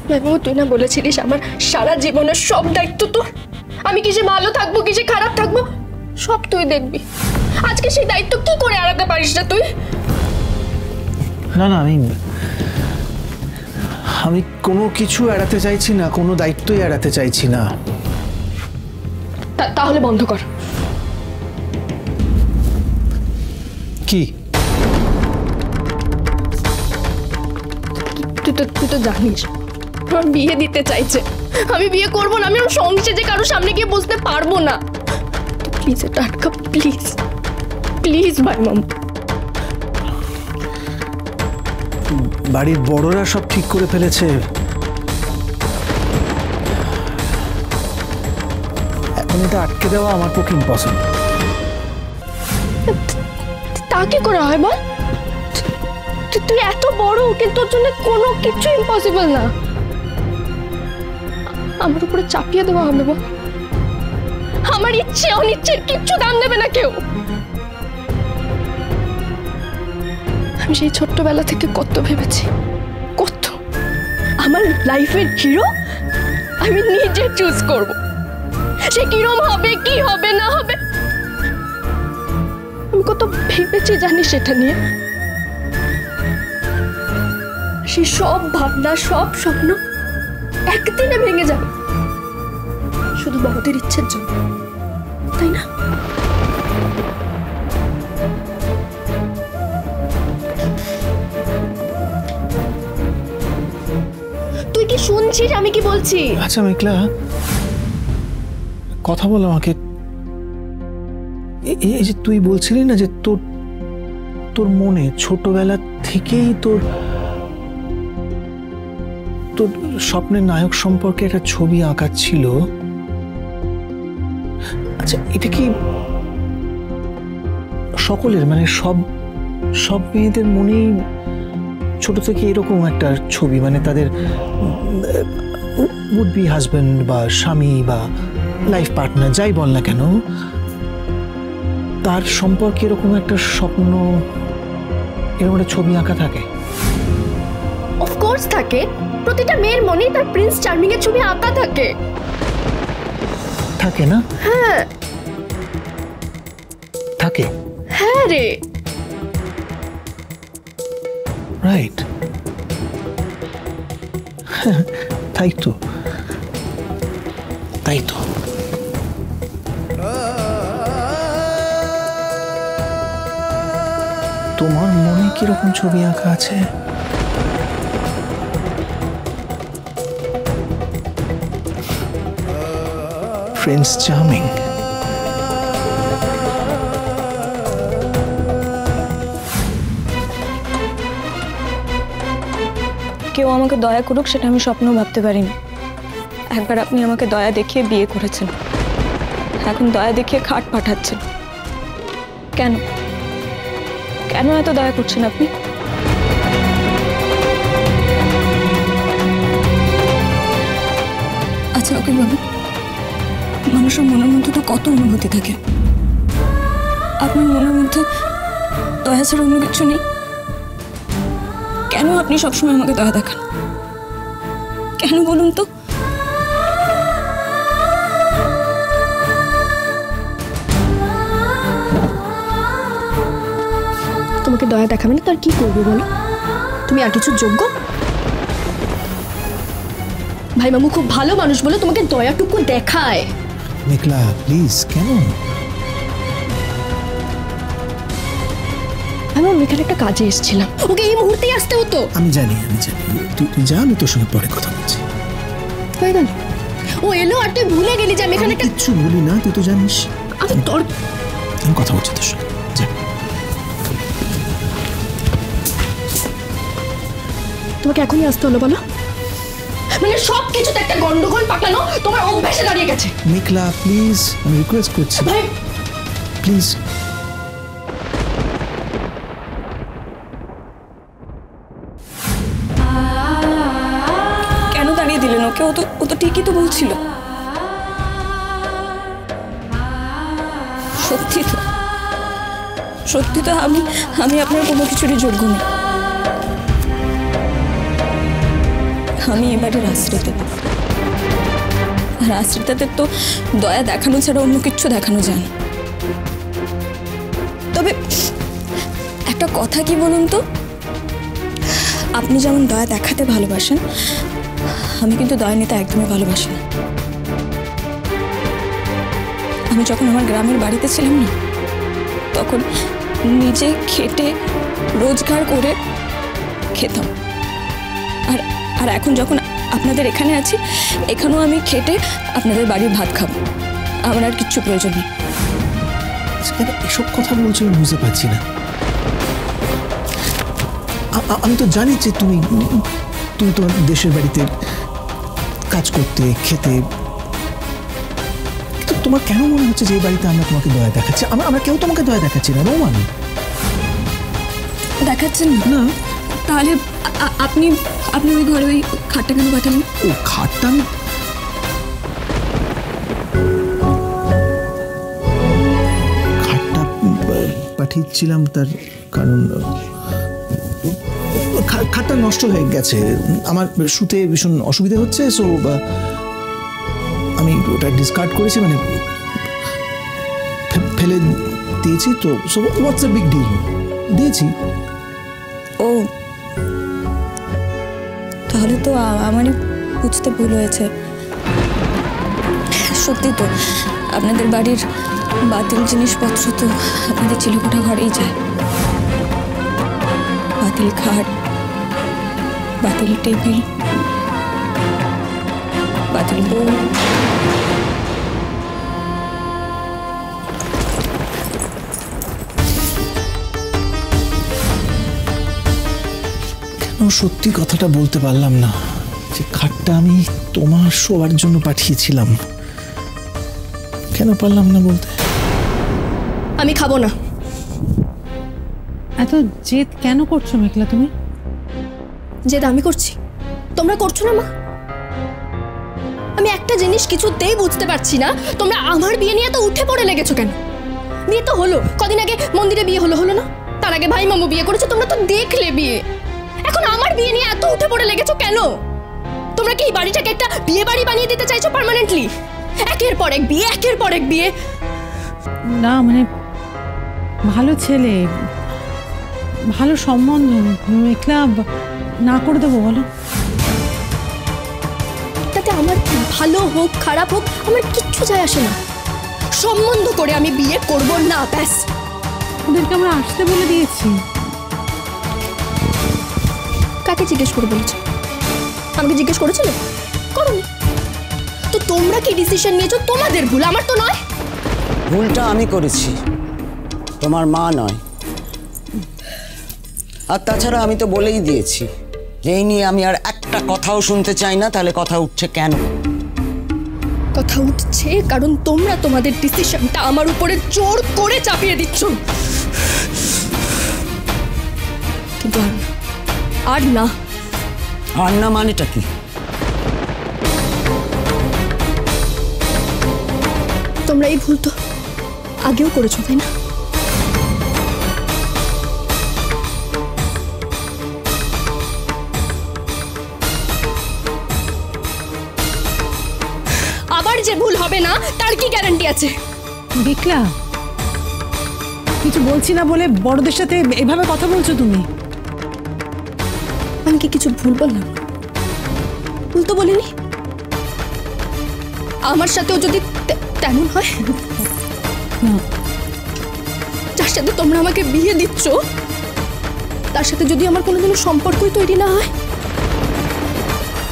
মামু তুই না বলেছিলিস আমার সারা জীবনের সব দায়িত্ব তোর, আমি কিসে ভালো থাকবো কিসে খারাপ থাকবো সব তুই দেখবি। আজকে সেই দায়িত্ব কি করে এড়াতে পারিস না তুই? না না, আমি কোনো কিছু এড়াতে চাইছি না, কোনো দায়িত্বই এড়াতে চাইছি না। তাহলে বন্ধ কর। কি? তুই তো জানিস আমার বিয়ে দিতে চাইছে, আমি বিয়ে করবো না, আমি আমার সংসারে কারো সামনে গিয়ে বসতে পারবো না। প্লিজ এটা আটকা, প্লিজ প্লিজ ভাই মামু। বাড়ির বড়রা সব ঠিক করে ফেলেছে, এখন এটা আটকে দেওয়া আমার পক্ষে ইম্পসিবল। তা কি করে হয় বল? তুই এত বড়, কিন্তু তোর জন্য কোনো কিছু ইম্পসিবল না। আমার উপরে চাপিয়ে দেওয়া হবে বল? আমার ইচ্ছে অনিচ্ছের কিচ্ছু দাম দেবে না কেউ। আমি সেই ছোট্টবেলা থেকে কত ভেবেছি, কত আমার লাইফের হিরো আমি নিজে চুজ করব, সে কিরম হবে কি হবে না হবে আমি কত ভেবেছি জানিস সেটা নিয়ে। সেই সব ভাবনা সব স্বপ্ন একদিনে ভেঙে যাবে শুধু বড়দের ইচ্ছের জন্য, তাই না? তুই কি শুনছিস আমি কি বলছি? আচ্ছা মেঘলা, কথা বল আমাকে। এই যে তুই বলছিলি না যে তোর মনে ছোটবেলা থেকেই তোর স্বপ্নের নায়ক সম্পর্কে একটা ছবি আঁকা ছিল। আচ্ছা, এটা কি সকলের, মানে সব মেয়েদের মনেই ছোট থেকে এরকম একটা ছবি, মানে তাদের উড বি হাজবেন্ড বা স্বামী বা লাইফ পার্টনার যাই বল না কেন, তার সম্পর্কে এরকম একটা স্বপ্ন, এরকম একটা ছবি আঁকা থাকে? অফকোর্স থাকে, প্রতিটা মেয়ের মনেই তার প্রিন্স চার্মিং এর ছবি আঁকা থাকে। থাকে না? হ্যাঁ থাকে। হ্যাঁ রে, রাইট। তাই তো তোমার মনে কিরকম ছবি আঁকা আছে? Prince charming. কেউ আমাকে দয়া করুক সেটা আমি স্বপ্ন ভাবতে পারিনি। একবার আপনি আমাকে দয়া দেখিয়ে বিয়ে করেছেন, এখন দয়া দেখিয়ে খাট পাঠাচ্ছেন। কেন কেন এত দয়া করছেন আপনি? আচ্ছা উকিল বাবু, মানুষের মনের মধ্যে তো কত অনুভূতি থাকে, আপনার মনের মধ্যে দয়া ছাড়া অন্য কিছু নেই? কেন আপনি সবসময় আমাকে দয়া দেখান? কেন বলুন তো? তোমাকে দয়া দেখাবে না তার কি করবে বলো? তুমি আর কিছু যোগ্য? ভাই মামু খুব ভালো মানুষ বলে তোমাকে দয়াটুকু দেখায়। মেঘলা প্লিজ, কেন? আমি এখানে একটা কাজে এসেছিলাম, ওকে এই মুহূর্তেই আসতে হতো। আমি জানি তুই যা, আমি তোর সঙ্গে পরে কথা বলছি। হয়ে গেল, ও এলো আর তুই ভুলে গেলি যে আমি এখানে একটা কিচ্ছু বলি না, তুই তো জানিস। আমি কথা বলছি তোর সঙ্গে, যা। তোমাকে এখনই আসতে হলো বলো? মানে সব কিছুতে একটা গন্ডগোল পাকানো তোমার অভ্যাসে দাঁড়িয়ে গেছে। মেঘলা প্লিজ, আমি রিকোয়েস্ট করছি ভাই প্লিজ। কেন দাঁড়িয়ে দিলেন ওকে? ও তো ঠিকই তো বলছিল। সত্যি তো আমি আপনার কোনো কিছুরই যোগ্য নই। আমি এবারে আশ্রিতা, আর আশ্রিতাদের তো দয়া দেখানো ছাড়া অন্য কিচ্ছু দেখানো যায় না। তবে একটা কথা কি বলুন তো, আপনি যেমন দয়া দেখাতে ভালোবাসেন, আমি কিন্তু দয়া নিতে একদমই ভালোবাসি না। আমি যখন আমার গ্রামের বাড়িতে ছিলাম না, তখন নিজে খেটে রোজগার করে খেতাম, আর আর এখন যখন আপনাদের এখানে আছি, এখানেও আমি খেটে আপনাদের বাড়ির ভাত খাবো। আমার আর কিচ্ছু প্রয়োজন নেই। এসব কথা বলছো আমি বুঝতে পারছি না। আমি তো জানি যে তুমি তো দেশের বাড়িতে কাজ করতে, খেতে, কিন্তু তোমার কেন মনে হচ্ছে যে এই বাড়িতে আমরা তোমাকে দয়া দেখাচ্ছি? আমরা কেউ তোমাকে দয়া দেখাচ্ছি না রোমান। দেখাচ্ছেন না? তাহলে আপনি ওই ঘরে ওই খাটটা কেন পাঠালেন? ও খাটটা আমি পাঠিয়েছিলাম তার কারণ খাটটা নষ্ট হয়ে গেছে, আমার শুতে ভীষণ অসুবিধা হচ্ছে, সো আমি ওটা ডিসকার্ড করেছি, মানে ফেলে দিয়েছি। তো so what's a big deal, দিয়েছি। ও তাহলে তো আমারই বুঝতে ভুল হয়েছে। সত্যি তো আপনাদের বাড়ির বাতিল জিনিসপত্র তো আপনাদের চিলেকোঠা ঘরেই যায়। বাতিল খাট, বাতিল টেবিল, বাতিল বউ। সত্যি কথাটা বলতে পারলাম না যে খাটটা আমি তোমার শোয়ার জন্য পাঠিয়েছিলাম। কেন পারলাম না বলতে? আমি খাবো না। এত জেদ কেন করছো মেঘলা তুমি? জেদ আমি করছি, তোমরা করছো না মা? আমি একটা জিনিস কিছুতেই বুঝতে পারছি না, তোমরা আমার বিয়ে নিয়ে তো উঠে পড়ে লেগেছো কেন? বিয়ে তো হলো, কদিন আগে মন্দিরে বিয়ে হলো না? তার আগে ভাই মামু বিয়ে করেছে, তোমরা তো দেখলে বিয়ে। এখন আমার বিয়ে নিয়ে এত উঠে পড়ে লেগেছো কেন? তোমরা কি এই বাড়িটাকে একটা বিয়ে বাড়ি বানিয়ে দিতে চাইছো পার্মানেন্টলি? একের পর এক বিয়ে, একের পর এক বিয়ে। না মানে ভালো ছেলে, ভালো সম্বন্ধ, মেঘলা না করে দেবো বলো? তাতে আমার ভালো হোক খারাপ হোক আমার কিচ্ছু যায় আসে না। সম্বন্ধ করে আমি বিয়ে করব না, ব্যাস। ওদেরকে আমরা আসতে বলে দিয়েছি। কাকে জিজ্ঞেস করে বলেছো? আমাকে জিজ্ঞেস করেছিলে? করোনি তো। তোমরা কি ডিসিশন নিয়েছো তোমাদের ভুল, আমার তো নয়। ভুলটা আমি করেছি, তোমার মা নয়। আর তাছাড়া আমি তো বলেই দিয়েছি যে এই নিয়ে আমি আর একটা কথাও শুনতে চাই না। তাহলে কথা উঠছে কেন? কথা উঠছে কারণ তোমরা তোমাদের ডিসিশনটা আমার উপরে জোর করে চাপিয়ে দিচ্ছ। কিন্তু আর না। আর না মানেটা কি? তোমরা এই ভুল তো আগেও করেছো, তাই না? আবার যে ভুল হবে না তার কি গ্যারান্টি আছে? মেঘলা, কিছু বলছি না বলে বড়দের সাথে এভাবে কথা বলছো তুমি? আমি কি কিছু ভুল বললাম? ভুল তো বলিনি। আমার সাথেও যদি তেমন হয়, যার সাথে তোমরা আমাকে বিয়ে দিচ্ছ তার সাথে যদি আমার কোনোদিনও সম্পর্কই তৈরি না হয়,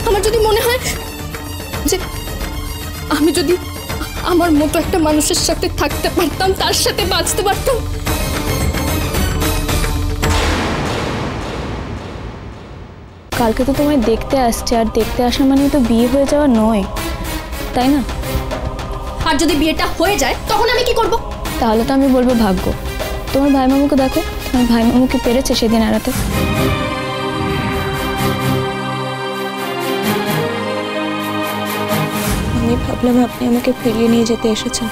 আমার যদি মনে হয় যে আমি যদি আমার মতো একটা মানুষের সাথে থাকতে পারতাম, তার সাথে বাঁচতে পারতাম, কালকে তো তোমায় দেখতে আসছে, আর দেখতে আসা মানে তো বিয়ে হয়ে যাওয়া নয়, তাই না? আর যদি বিয়েটা হয়ে যায় তখন আমি কি করব? তাহলে তো আমি বলবো ভাগ্য। তোমার ভাই মামুকে দেখো, তোমার ভাই মামু কি পেরেছে সেদিন এড়াতে? আমি ভাবলাম আপনি আমাকে ফিরিয়ে নিয়ে যেতে এসেছেন।